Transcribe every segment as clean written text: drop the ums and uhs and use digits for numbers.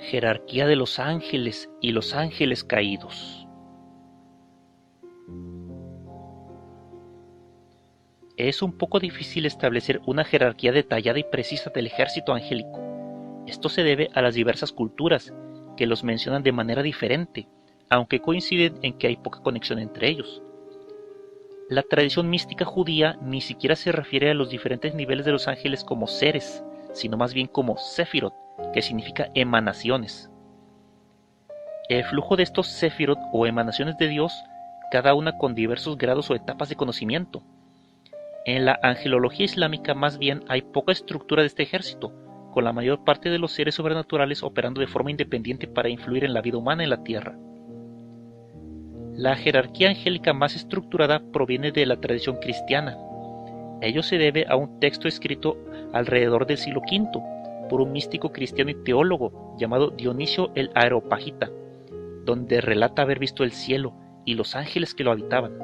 Jerarquía de los ángeles y los ángeles caídos. Es un poco difícil establecer una jerarquía detallada y precisa del ejército angélico. Esto se debe a las diversas culturas, que los mencionan de manera diferente, aunque coinciden en que hay poca conexión entre ellos. La tradición mística judía ni siquiera se refiere a los diferentes niveles de los ángeles como seres, sino más bien como Sefirot, que significa emanaciones. El flujo de estos Sefirot o emanaciones de Dios, cada una con diversos grados o etapas de conocimiento. En la angelología islámica más bien hay poca estructura de este ejército, con la mayor parte de los seres sobrenaturales operando de forma independiente para influir en la vida humana en la tierra. La jerarquía angélica más estructurada proviene de la tradición cristiana. Ello se debe a un texto escrito alrededor del siglo V por un místico cristiano y teólogo llamado Dionisio el Areopagita, donde relata haber visto el cielo y los ángeles que lo habitaban.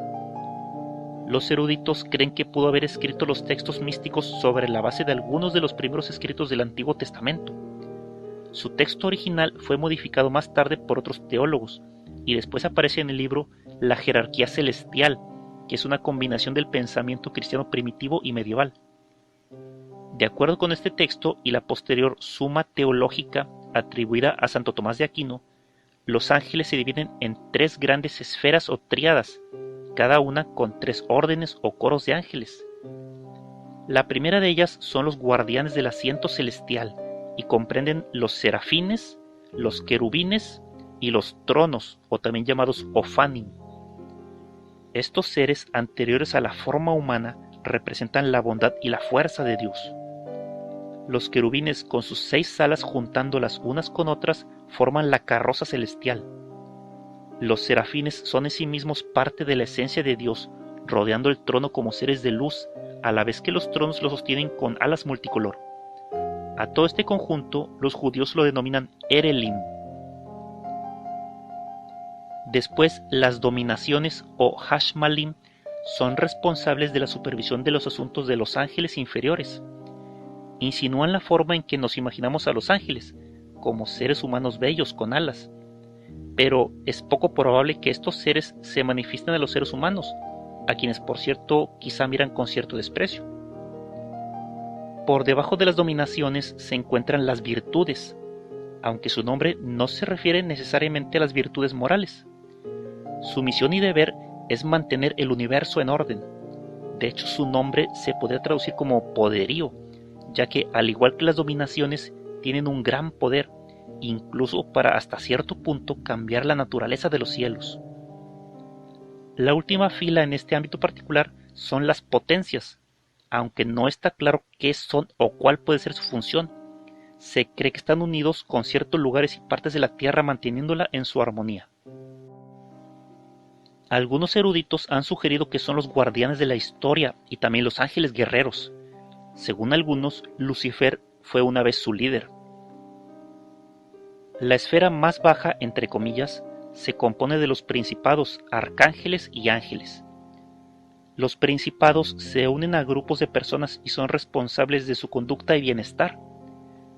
Los eruditos creen que pudo haber escrito los textos místicos sobre la base de algunos de los primeros escritos del Antiguo Testamento. Su texto original fue modificado más tarde por otros teólogos, y después aparece en el libro La Jerarquía Celestial, que es una combinación del pensamiento cristiano primitivo y medieval. De acuerdo con este texto y la posterior Suma Teológica atribuida a Santo Tomás de Aquino, los ángeles se dividen en tres grandes esferas o tríadas, cada una con tres órdenes o coros de ángeles. La primera de ellas son los guardianes del asiento celestial y comprenden los serafines, los querubines y los tronos, o también llamados Ophanim. Estos seres anteriores a la forma humana representan la bondad y la fuerza de Dios. Los querubines, con sus 6 alas juntándolas unas con otras, forman la carroza celestial. Los serafines son en sí mismos parte de la esencia de Dios, rodeando el trono como seres de luz, a la vez que los tronos lo sostienen con alas multicolor. A todo este conjunto, los judíos lo denominan Erelim. Después, las dominaciones o Hashmalim son responsables de la supervisión de los asuntos de los ángeles inferiores. Insinúan la forma en que nos imaginamos a los ángeles, como seres humanos bellos con alas. Pero es poco probable que estos seres se manifiesten a los seres humanos, a quienes por cierto quizá miran con cierto desprecio. Por debajo de las dominaciones se encuentran las virtudes, aunque su nombre no se refiere necesariamente a las virtudes morales. Su misión y deber es mantener el universo en orden. De hecho, su nombre se podría traducir como poderío, ya que al igual que las dominaciones tienen un gran poder, incluso para hasta cierto punto cambiar la naturaleza de los cielos. La última fila en este ámbito particular son las potencias, aunque no está claro qué son o cuál puede ser su función. Se cree que están unidos con ciertos lugares y partes de la Tierra manteniéndola en su armonía. Algunos eruditos han sugerido que son los guardianes de la historia y también los ángeles guerreros. Según algunos, Lucifer fue una vez su líder. La esfera más baja, entre comillas, se compone de los principados, arcángeles y ángeles. Los principados se unen a grupos de personas y son responsables de su conducta y bienestar.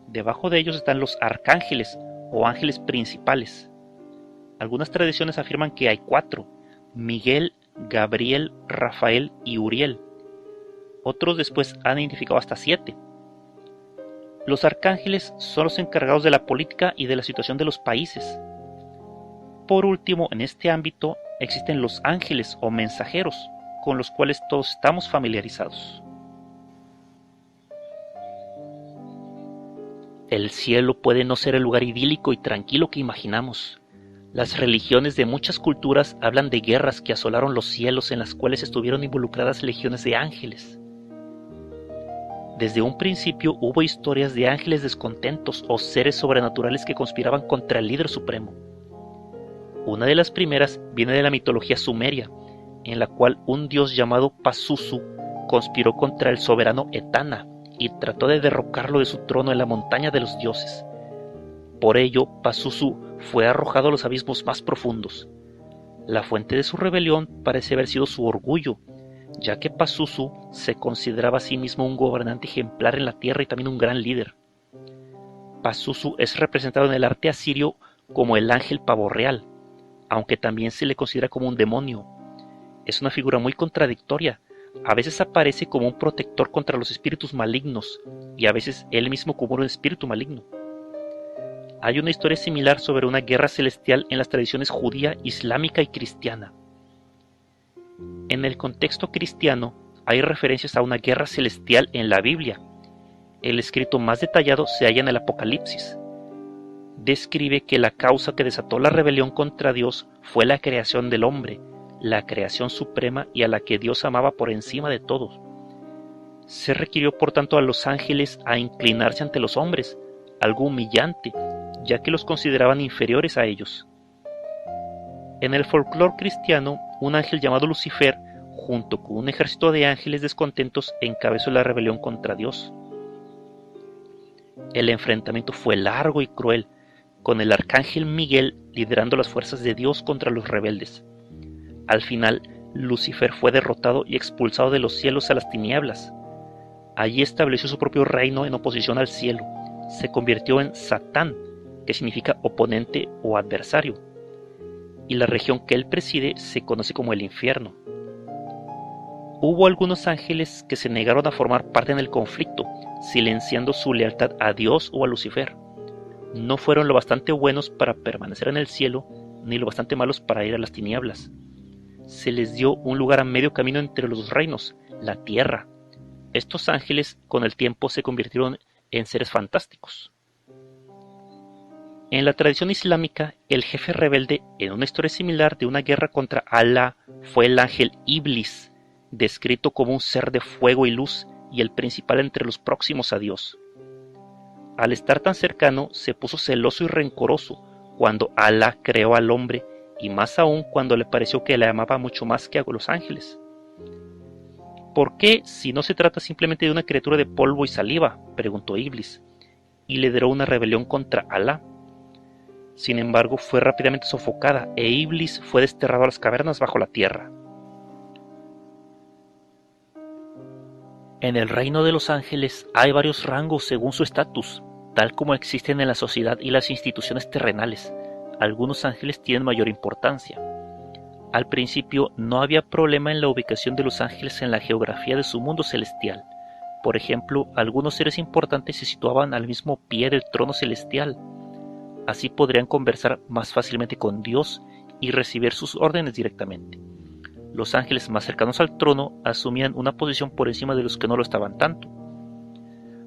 Debajo de ellos están los arcángeles o ángeles principales. Algunas tradiciones afirman que hay 4: Miguel, Gabriel, Rafael y Uriel. Otros después han identificado hasta 7. Los arcángeles son los encargados de la política y de la situación de los países. Por último, en este ámbito existen los ángeles o mensajeros, con los cuales todos estamos familiarizados. El cielo puede no ser el lugar idílico y tranquilo que imaginamos. Las religiones de muchas culturas hablan de guerras que asolaron los cielos en las cuales estuvieron involucradas legiones de ángeles. Desde un principio hubo historias de ángeles descontentos o seres sobrenaturales que conspiraban contra el líder supremo. Una de las primeras viene de la mitología sumeria, en la cual un dios llamado Pazuzu conspiró contra el soberano Etana y trató de derrocarlo de su trono en la montaña de los dioses. Por ello, Pazuzu fue arrojado a los abismos más profundos. La fuente de su rebelión parece haber sido su orgullo, ya que Pazuzu se consideraba a sí mismo un gobernante ejemplar en la tierra y también un gran líder. Pazuzu es representado en el arte asirio como el ángel pavo real, aunque también se le considera como un demonio. Es una figura muy contradictoria. A veces aparece como un protector contra los espíritus malignos y a veces él mismo como un espíritu maligno. Hay una historia similar sobre una guerra celestial en las tradiciones judía, islámica y cristiana. En el contexto cristiano hay referencias a una guerra celestial en la Biblia. El escrito más detallado se halla en el Apocalipsis. Describe que la causa que desató la rebelión contra Dios fue la creación del hombre, la creación suprema y a la que Dios amaba por encima de todos. Se requirió por tanto a los ángeles a inclinarse ante los hombres, algo humillante, ya que los consideraban inferiores a ellos. En el folclore cristiano, un ángel llamado Lucifer, junto con un ejército de ángeles descontentos, encabezó la rebelión contra Dios. El enfrentamiento fue largo y cruel, con el arcángel Miguel liderando las fuerzas de Dios contra los rebeldes. Al final, Lucifer fue derrotado y expulsado de los cielos a las tinieblas. Allí estableció su propio reino en oposición al cielo. Se convirtió en Satán, que significa oponente o adversario, y la región que él preside se conoce como el infierno. Hubo algunos ángeles que se negaron a formar parte en el conflicto, silenciando su lealtad a Dios o a Lucifer. No fueron lo bastante buenos para permanecer en el cielo, ni lo bastante malos para ir a las tinieblas. Se les dio un lugar a medio camino entre los dos reinos, la tierra. Estos ángeles con el tiempo se convirtieron en seres fantásticos. En la tradición islámica, el jefe rebelde en una historia similar de una guerra contra Alá fue el ángel Iblis, descrito como un ser de fuego y luz y el principal entre los próximos a Dios. Al estar tan cercano, se puso celoso y rencoroso cuando Alá creó al hombre y más aún cuando le pareció que le amaba mucho más que a los ángeles. ¿Por qué, si no se trata simplemente de una criatura de polvo y saliva?, preguntó Iblis, y lideró una rebelión contra Alá. Sin embargo, fue rápidamente sofocada e Iblis fue desterrado a las cavernas bajo la tierra. En el reino de los ángeles hay varios rangos según su estatus, tal como existen en la sociedad y las instituciones terrenales. Algunos ángeles tienen mayor importancia. Al principio no había problema en la ubicación de los ángeles en la geografía de su mundo celestial. Por ejemplo, algunos seres importantes se situaban al mismo pie del trono celestial. Así podrían conversar más fácilmente con Dios y recibir sus órdenes directamente. Los ángeles más cercanos al trono asumían una posición por encima de los que no lo estaban tanto.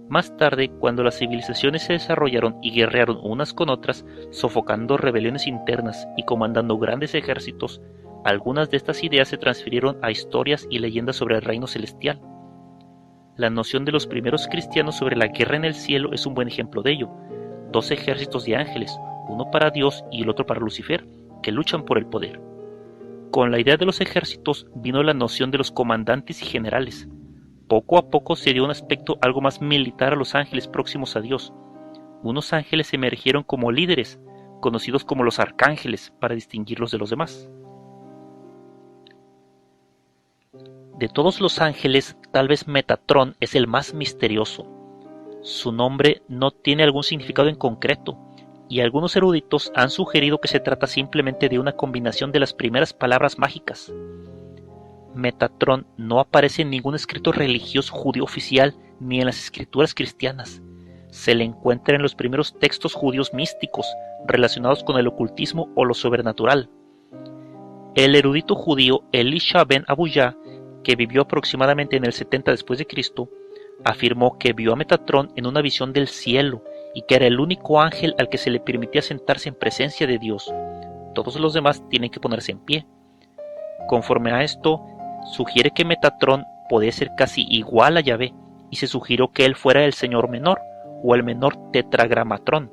Más tarde, cuando las civilizaciones se desarrollaron y guerrearon unas con otras, sofocando rebeliones internas y comandando grandes ejércitos, algunas de estas ideas se transfirieron a historias y leyendas sobre el reino celestial. La noción de los primeros cristianos sobre la guerra en el cielo es un buen ejemplo de ello. 2 ejércitos de ángeles, uno para Dios y el otro para Lucifer, que luchan por el poder. Con la idea de los ejércitos vino la noción de los comandantes y generales. Poco a poco se dio un aspecto algo más militar a los ángeles próximos a Dios. Unos ángeles emergieron como líderes, conocidos como los arcángeles, para distinguirlos de los demás. De todos los ángeles, tal vez Metatrón es el más misterioso. Su nombre no tiene algún significado en concreto, y algunos eruditos han sugerido que se trata simplemente de una combinación de las primeras palabras mágicas. Metatrón no aparece en ningún escrito religioso judío oficial ni en las escrituras cristianas. Se le encuentra en los primeros textos judíos místicos relacionados con el ocultismo o lo sobrenatural. El erudito judío Elisha ben Abuya, que vivió aproximadamente en el 70 después de Cristo, afirmó que vio a Metatrón en una visión del cielo y que era el único ángel al que se le permitía sentarse en presencia de Dios. Todos los demás tienen que ponerse en pie. Conforme a esto, sugiere que Metatrón podía ser casi igual a Yahvé y se sugirió que él fuera el señor menor o el menor tetragramatrón.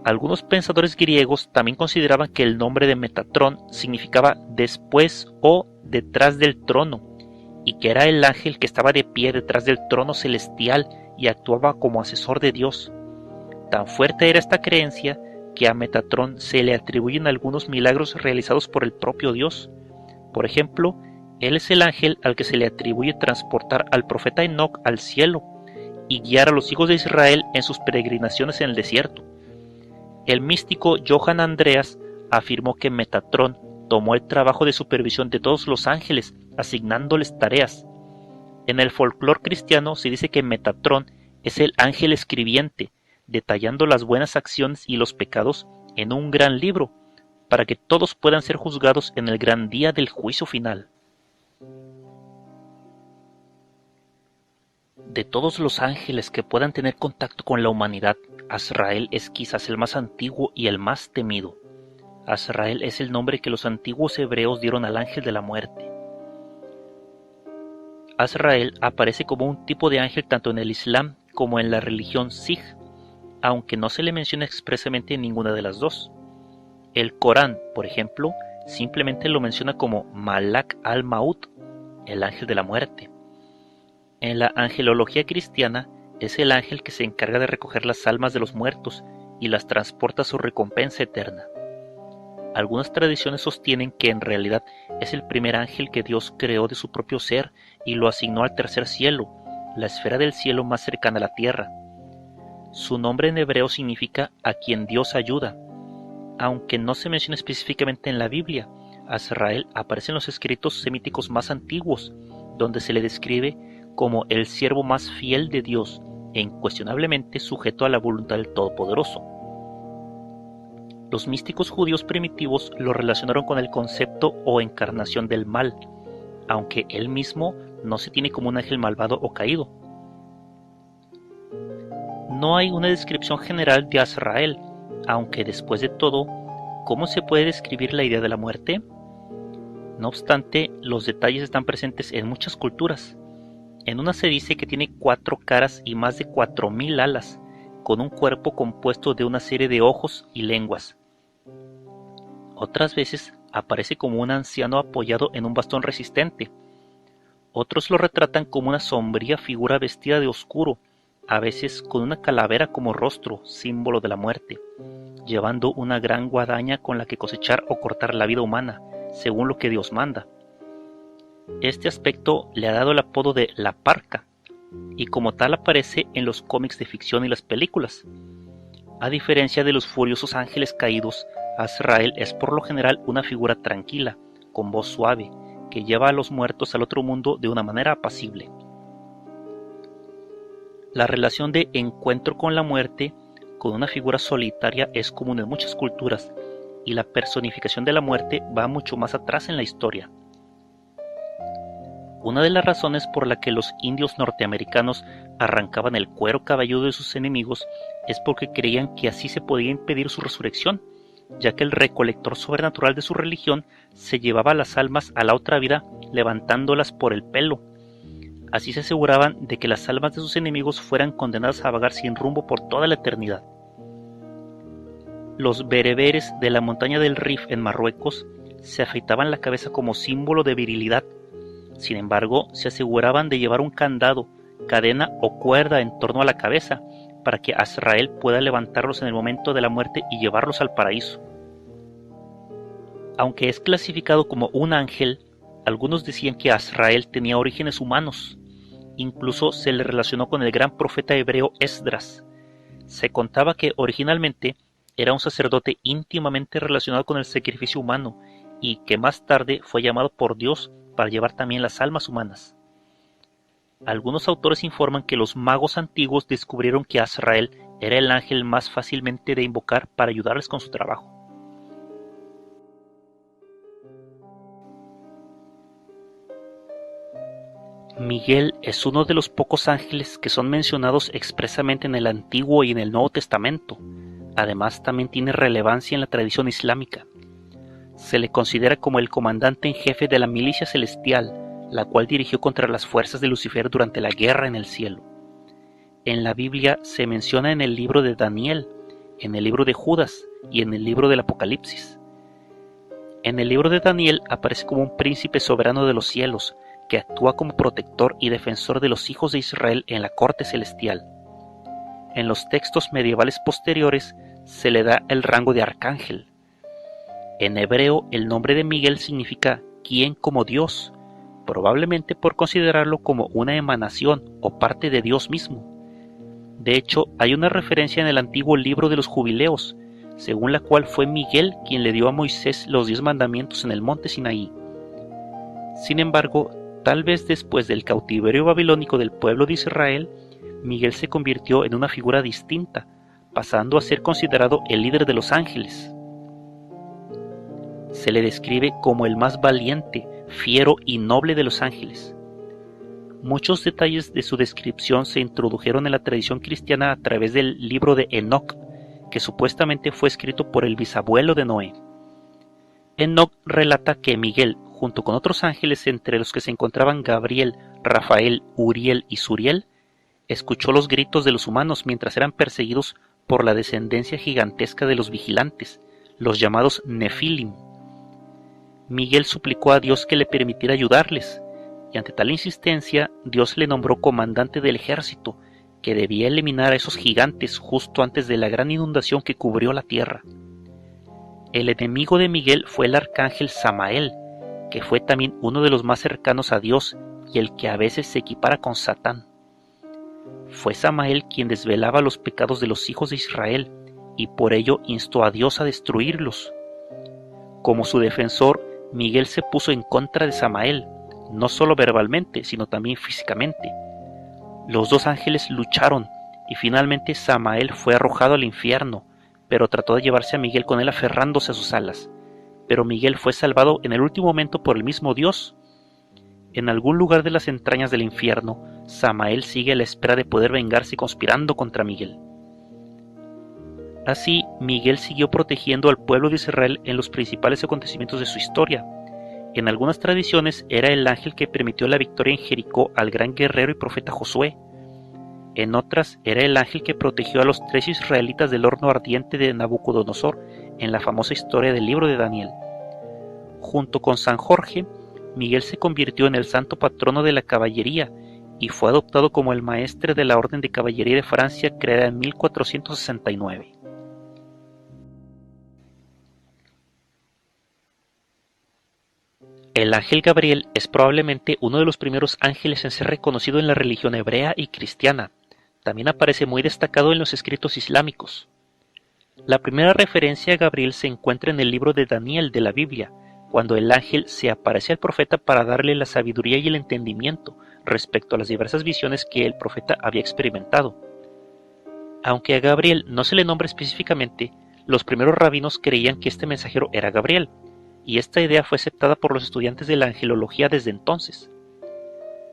Algunos pensadores griegos también consideraban que el nombre de Metatrón significaba después o detrás del trono, y que era el ángel que estaba de pie detrás del trono celestial y actuaba como asesor de Dios. Tan fuerte era esta creencia que a Metatrón se le atribuyen algunos milagros realizados por el propio Dios. Por ejemplo, él es el ángel al que se le atribuye transportar al profeta Enoc al cielo, y guiar a los hijos de Israel en sus peregrinaciones en el desierto. El místico Johann Andreas afirmó que Metatrón tomó el trabajo de supervisión de todos los ángeles, asignándoles tareas. En el folclore cristiano se dice que Metatrón es el ángel escribiente, detallando las buenas acciones y los pecados en un gran libro, para que todos puedan ser juzgados en el gran día del juicio final. De todos los ángeles que puedan tener contacto con la humanidad, Azrael es quizás el más antiguo y el más temido. Azrael es el nombre que los antiguos hebreos dieron al ángel de la muerte. Azrael aparece como un tipo de ángel tanto en el Islam como en la religión Sikh, aunque no se le menciona expresamente en ninguna de las dos. El Corán, por ejemplo, simplemente lo menciona como Malak al-Maut, el ángel de la muerte. En la angelología cristiana es el ángel que se encarga de recoger las almas de los muertos y las transporta a su recompensa eterna. Algunas tradiciones sostienen que en realidad es el primer ángel que Dios creó de su propio ser y lo asignó al tercer cielo, la esfera del cielo más cercana a la tierra. Su nombre en hebreo significa a quien Dios ayuda. Aunque no se menciona específicamente en la Biblia, Azrael aparece en los escritos semíticos más antiguos, donde se le describe como el siervo más fiel de Dios e incuestionablemente sujeto a la voluntad del Todopoderoso. Los místicos judíos primitivos lo relacionaron con el concepto o encarnación del mal, aunque él mismo no se tiene como un ángel malvado o caído. No hay una descripción general de Azrael, aunque después de todo, ¿cómo se puede describir la idea de la muerte? No obstante, los detalles están presentes en muchas culturas. En una se dice que tiene 4 caras y más de 4000 alas, con un cuerpo compuesto de una serie de ojos y lenguas. Otras veces aparece como un anciano apoyado en un bastón resistente. Otros lo retratan como una sombría figura vestida de oscuro, a veces con una calavera como rostro, símbolo de la muerte, llevando una gran guadaña con la que cosechar o cortar la vida humana, según lo que Dios manda. Este aspecto le ha dado el apodo de la Parca, y como tal aparece en los cómics de ficción y las películas. A diferencia de los furiosos ángeles caídos, Azrael es por lo general una figura tranquila, con voz suave, que lleva a los muertos al otro mundo de una manera apacible. La relación de encuentro con la muerte con una figura solitaria es común en muchas culturas, y la personificación de la muerte va mucho más atrás en la historia. Una de las razones por la que los indios norteamericanos arrancaban el cuero cabelludo de sus enemigos es porque creían que así se podía impedir su resurrección, ya que el recolector sobrenatural de su religión se llevaba las almas a la otra vida levantándolas por el pelo. Así se aseguraban de que las almas de sus enemigos fueran condenadas a vagar sin rumbo por toda la eternidad. Los bereberes de la montaña del Rif en Marruecos se afeitaban la cabeza como símbolo de virilidad. Sin embargo, se aseguraban de llevar un candado, cadena o cuerda en torno a la cabeza para que Azrael pueda levantarlos en el momento de la muerte y llevarlos al paraíso. Aunque es clasificado como un ángel, algunos decían que Azrael tenía orígenes humanos. Incluso se le relacionó con el gran profeta hebreo Esdras. Se contaba que originalmente era un sacerdote íntimamente relacionado con el sacrificio humano y que más tarde fue llamado por Dios para llevar también las almas humanas. Algunos autores informan que los magos antiguos descubrieron que Azrael era el ángel más fácilmente de invocar para ayudarles con su trabajo. Miguel es uno de los pocos ángeles que son mencionados expresamente en el Antiguo y en el Nuevo Testamento. Además, también tiene relevancia en la tradición islámica. Se le considera como el comandante en jefe de la milicia celestial, la cual dirigió contra las fuerzas de Lucifer durante la guerra en el cielo. En la Biblia se menciona en el libro de Daniel, en el libro de Judas y en el libro del Apocalipsis. En el libro de Daniel aparece como un príncipe soberano de los cielos, que actúa como protector y defensor de los hijos de Israel en la corte celestial. En los textos medievales posteriores se le da el rango de arcángel. En hebreo, el nombre de Miguel significa «quien como Dios», probablemente por considerarlo como una emanación o parte de Dios mismo. De hecho, hay una referencia en el antiguo libro de los Jubileos, según la cual fue Miguel quien le dio a Moisés los 10 mandamientos en el monte Sinaí. Sin embargo, tal vez después del cautiverio babilónico del pueblo de Israel, Miguel se convirtió en una figura distinta, pasando a ser considerado el líder de los ángeles. Se le describe como el más valiente, fiero y noble de los ángeles. Muchos detalles de su descripción se introdujeron en la tradición cristiana a través del libro de Enoc, que supuestamente fue escrito por el bisabuelo de Noé. Enoc relata que Miguel, junto con otros ángeles entre los que se encontraban Gabriel, Rafael, Uriel y Suriel, escuchó los gritos de los humanos mientras eran perseguidos por la descendencia gigantesca de los vigilantes, los llamados Nefilim. Miguel suplicó a Dios que le permitiera ayudarles, y ante tal insistencia, Dios le nombró comandante del ejército, que debía eliminar a esos gigantes justo antes de la gran inundación que cubrió la tierra. El enemigo de Miguel fue el arcángel Samael, que fue también uno de los más cercanos a Dios y el que a veces se equipara con Satán. Fue Samael quien desvelaba los pecados de los hijos de Israel, y por ello instó a Dios a destruirlos. Como su defensor, Miguel se puso en contra de Samael, no solo verbalmente, sino también físicamente. Los dos ángeles lucharon, y finalmente Samael fue arrojado al infierno, pero trató de llevarse a Miguel con él aferrándose a sus alas. Pero Miguel fue salvado en el último momento por el mismo Dios. En algún lugar de las entrañas del infierno, Samael sigue a la espera de poder vengarse conspirando contra Miguel. Así, Miguel siguió protegiendo al pueblo de Israel en los principales acontecimientos de su historia. En algunas tradiciones era el ángel que permitió la victoria en Jericó al gran guerrero y profeta Josué. En otras era el ángel que protegió a los 3 israelitas del horno ardiente de Nabucodonosor en la famosa historia del libro de Daniel. Junto con San Jorge, Miguel se convirtió en el santo patrono de la caballería y fue adoptado como el maestre de la Orden de Caballería de Francia creada en 1469. El ángel Gabriel es probablemente uno de los primeros ángeles en ser reconocido en la religión hebrea y cristiana. También aparece muy destacado en los escritos islámicos. La primera referencia a Gabriel se encuentra en el libro de Daniel de la Biblia, cuando el ángel se aparece al profeta para darle la sabiduría y el entendimiento respecto a las diversas visiones que el profeta había experimentado. Aunque a Gabriel no se le nombra específicamente, los primeros rabinos creían que este mensajero era Gabriel, y esta idea fue aceptada por los estudiantes de la angelología desde entonces.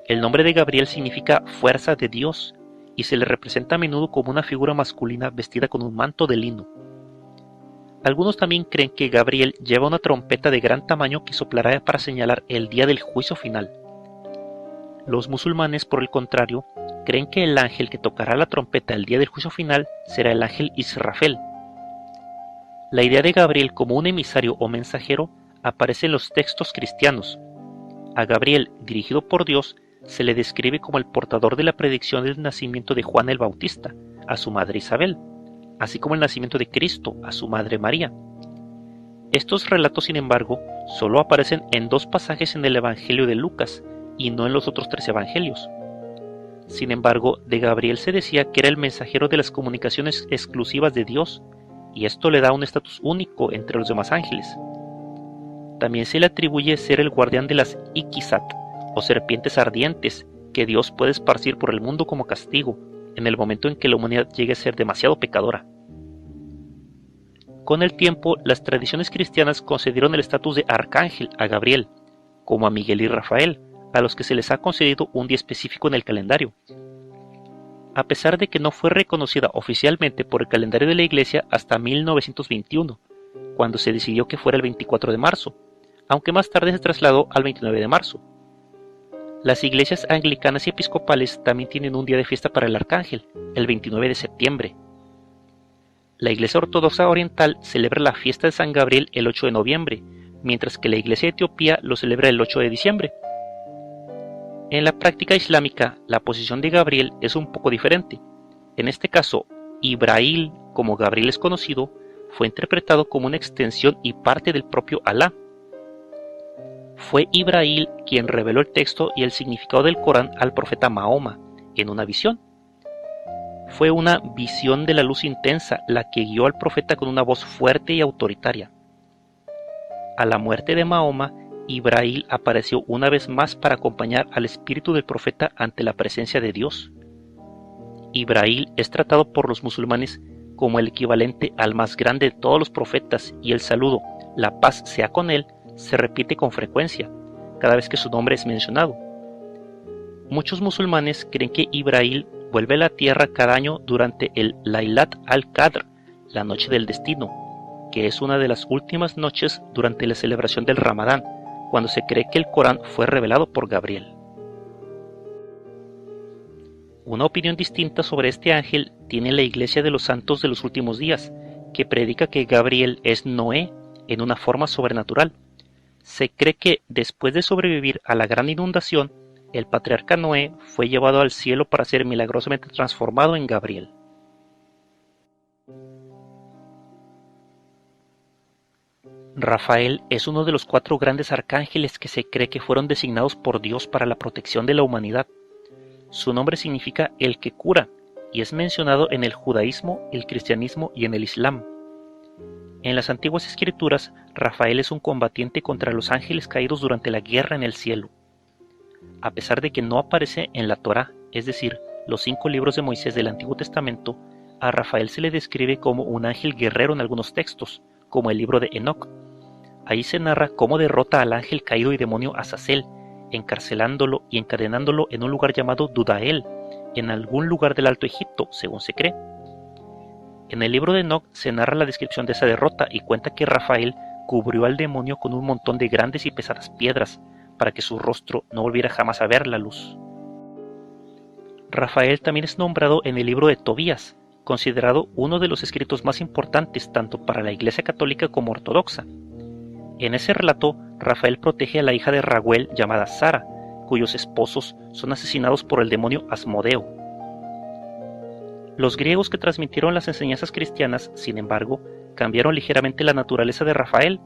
El nombre de Gabriel significa fuerza de Dios, y se le representa a menudo como una figura masculina vestida con un manto de lino. Algunos también creen que Gabriel lleva una trompeta de gran tamaño que soplará para señalar el día del juicio final. Los musulmanes, por el contrario, creen que el ángel que tocará la trompeta el día del juicio final será el ángel Israfel. La idea de Gabriel como un emisario o mensajero aparece en los textos cristianos. A Gabriel, dirigido por Dios, se le describe como el portador de la predicción del nacimiento de Juan el Bautista, a su madre Isabel, así como el nacimiento de Cristo, a su madre María. Estos relatos, sin embargo, solo aparecen en 2 pasajes en el Evangelio de Lucas y no en los otros 3 evangelios. Sin embargo, de Gabriel se decía que era el mensajero de las comunicaciones exclusivas de Dios, y esto le da un estatus único entre los demás ángeles. También se le atribuye ser el guardián de las Iquisat, o serpientes ardientes, que Dios puede esparcir por el mundo como castigo, en el momento en que la humanidad llegue a ser demasiado pecadora. Con el tiempo, las tradiciones cristianas concedieron el estatus de arcángel a Gabriel, como a Miguel y Rafael, a los que se les ha concedido un día específico en el calendario. A pesar de que no fue reconocida oficialmente por el calendario de la Iglesia hasta 1921, cuando se decidió que fuera el 24 de marzo, aunque más tarde se trasladó al 29 de marzo. Las iglesias anglicanas y episcopales también tienen un día de fiesta para el arcángel, el 29 de septiembre. La Iglesia Ortodoxa Oriental celebra la fiesta de San Gabriel el 8 de noviembre, mientras que la Iglesia de Etiopía lo celebra el 8 de diciembre. En la práctica islámica, la posición de Gabriel es un poco diferente. En este caso, Ibrahim, como Gabriel es conocido, fue interpretado como una extensión y parte del propio Alá. Fue Ibrahim quien reveló el texto y el significado del Corán al profeta Mahoma, en una visión. Fue una visión de la luz intensa la que guió al profeta con una voz fuerte y autoritaria. A la muerte de Mahoma, Ibrahim apareció una vez más para acompañar al espíritu del profeta ante la presencia de Dios. Ibrahim es tratado por los musulmanes como el equivalente al más grande de todos los profetas, y el saludo, la paz sea con él, se repite con frecuencia, cada vez que su nombre es mencionado. Muchos musulmanes creen que Ibrahim vuelve a la tierra cada año durante el Laylat al-Qadr, la noche del destino, que es una de las últimas noches durante la celebración del Ramadán, cuando se cree que el Corán fue revelado por Gabriel. Una opinión distinta sobre este ángel tiene la Iglesia de los Santos de los Últimos Días, que predica que Gabriel es Noé en una forma sobrenatural. Se cree que después de sobrevivir a la gran inundación, el patriarca Noé fue llevado al cielo para ser milagrosamente transformado en Gabriel. Rafael es uno de los 4 grandes arcángeles que se cree que fueron designados por Dios para la protección de la humanidad. Su nombre significa el que cura y es mencionado en el judaísmo, el cristianismo y en el islam. En las antiguas escrituras, Rafael es un combatiente contra los ángeles caídos durante la guerra en el cielo. A pesar de que no aparece en la Torá, es decir, los 5 libros de Moisés del Antiguo Testamento, a Rafael se le describe como un ángel guerrero en algunos textos, como el libro de Enoc. Ahí se narra cómo derrota al ángel caído y demonio Azazel, encarcelándolo y encadenándolo en un lugar llamado Dudael, en algún lugar del Alto Egipto, según se cree. En el libro de Enoc se narra la descripción de esa derrota y cuenta que Rafael cubrió al demonio con un montón de grandes y pesadas piedras, para que su rostro no volviera jamás a ver la luz. Rafael también es nombrado en el libro de Tobías, considerado uno de los escritos más importantes tanto para la Iglesia católica como ortodoxa. En ese relato, Rafael protege a la hija de Raguel llamada Sara, cuyos esposos son asesinados por el demonio Asmodeo. Los griegos que transmitieron las enseñanzas cristianas, sin embargo, cambiaron ligeramente la naturaleza de Rafael.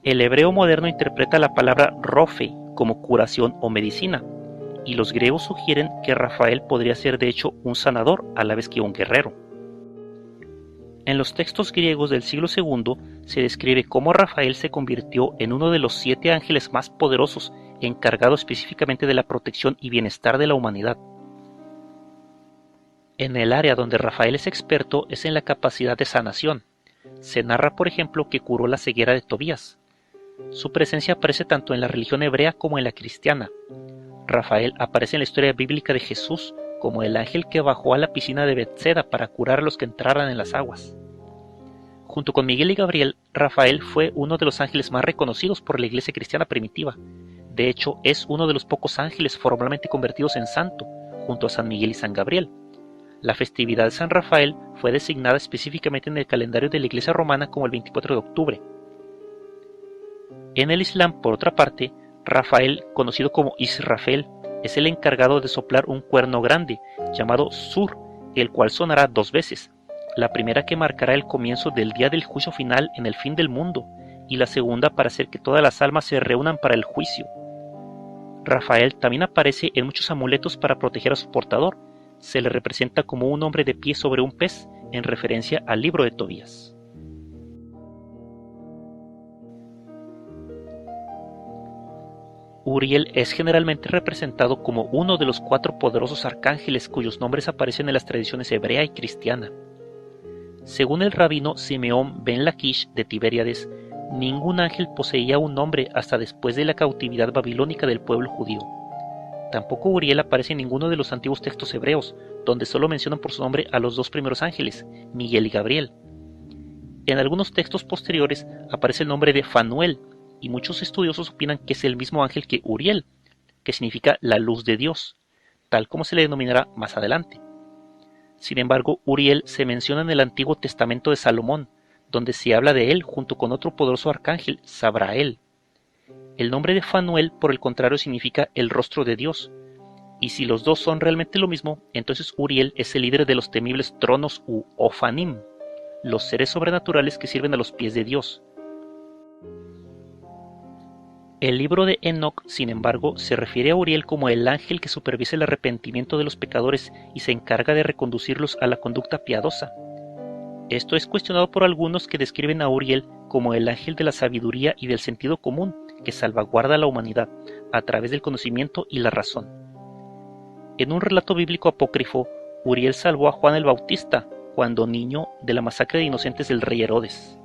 El hebreo moderno interpreta la palabra rofe como curación o medicina, y los griegos sugieren que Rafael podría ser de hecho un sanador a la vez que un guerrero. En los textos griegos del siglo II se describe cómo Rafael se convirtió en uno de los 7 ángeles más poderosos, encargado específicamente de la protección y bienestar de la humanidad. En el área donde Rafael es experto es en la capacidad de sanación. Se narra, por ejemplo, que curó la ceguera de Tobías. Su presencia aparece tanto en la religión hebrea como en la cristiana. Rafael aparece en la historia bíblica de Jesús como el ángel que bajó a la piscina de Betseda para curar a los que entraran en las aguas. Junto con Miguel y Gabriel, Rafael fue uno de los ángeles más reconocidos por la iglesia cristiana primitiva. De hecho, es uno de los pocos ángeles formalmente convertidos en santo, junto a San Miguel y San Gabriel. La festividad de San Rafael fue designada específicamente en el calendario de la iglesia romana como el 24 de octubre. En el Islam, por otra parte, Rafael, conocido como Israfel, es el encargado de soplar un cuerno grande, llamado Sur, el cual sonará 2 veces, la primera que marcará el comienzo del día del juicio final en el fin del mundo, y la segunda para hacer que todas las almas se reúnan para el juicio. Rafael también aparece en muchos amuletos para proteger a su portador. Se le representa como un hombre de pie sobre un pez, en referencia al libro de Tobías. Uriel es generalmente representado como uno de los 4 poderosos arcángeles cuyos nombres aparecen en las tradiciones hebrea y cristiana. Según el rabino Simeón ben Laquish de Tiberíades, ningún ángel poseía un nombre hasta después de la cautividad babilónica del pueblo judío. Tampoco Uriel aparece en ninguno de los antiguos textos hebreos, donde solo mencionan por su nombre a los 2 primeros ángeles, Miguel y Gabriel. En algunos textos posteriores aparece el nombre de Fanuel, y muchos estudiosos opinan que es el mismo ángel que Uriel, que significa la luz de Dios, tal como se le denominará más adelante. Sin embargo, Uriel se menciona en el Antiguo Testamento de Salomón, donde se habla de él junto con otro poderoso arcángel, Sabrael. El nombre de Fanuel, por el contrario, significa el rostro de Dios, y si los 2 son realmente lo mismo, entonces Uriel es el líder de los temibles tronos u Ofanim, los seres sobrenaturales que sirven a los pies de Dios. El libro de Enoc, sin embargo, se refiere a Uriel como el ángel que supervisa el arrepentimiento de los pecadores y se encarga de reconducirlos a la conducta piadosa. Esto es cuestionado por algunos que describen a Uriel como el ángel de la sabiduría y del sentido común que salvaguarda a la humanidad a través del conocimiento y la razón. En un relato bíblico apócrifo, Uriel salvó a Juan el Bautista cuando niño de la masacre de inocentes del rey Herodes.